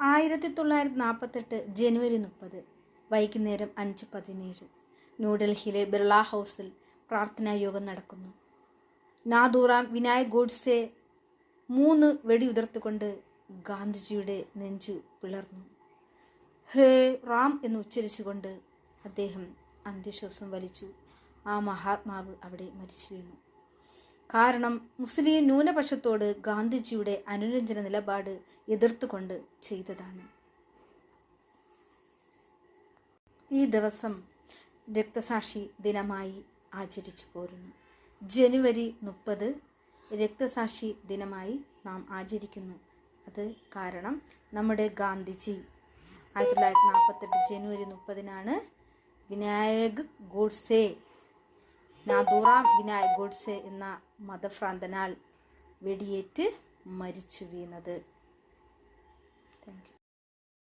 1948 ജനുവരി 30 വൈകുന്നേരം 5:17 ന്യൂഡൽഹിയിലെ ബിർള ഹൗസിൽ പ്രാർത്ഥനാ യോഗം നടക്കുന്നു. നാഥൂറാം വിനായക് ഗോഡ്സെ 3 വെടിയുതിർത്തുകൊണ്ട് ഗാന്ധിജിയുടെ നെഞ്ചു പിളർന്നു. ഹേ റാം എന്ന് ഉച്ചരിച്ചുകൊണ്ട് അദ്ദേഹം അന്ത്യശ്വാസം വലിച്ചു. ആ മഹാത്മാവ് അവിടെ മരിച്ചു വീണു. കാരണം മുസ്ലിം ന്യൂനപക്ഷത്തോട് ഗാന്ധിജിയുടെ അനുരഞ്ജന നിലപാട് എതിർത്തുകൊണ്ട് ചെയ്തതാണ്. ഈ ദിവസം രക്തസാക്ഷി ദിനമായി ആചരിച്ചു പോരുന്നു. ജനുവരി 30 രക്തസാക്ഷി ദിനമായി നാം ആചരിക്കുന്നു. അത് കാരണം നമ്മുടെ ഗാന്ധിജി 1948 ജനുവരി 30 വിനായക് ഗോഡ്സെ, നാഥൂറാം വിനായക് ഗോഡ്സെ എന്ന മതഭ്രാന്തനാൽ വെടിയേറ്റ് മരിച്ചു വീണത്.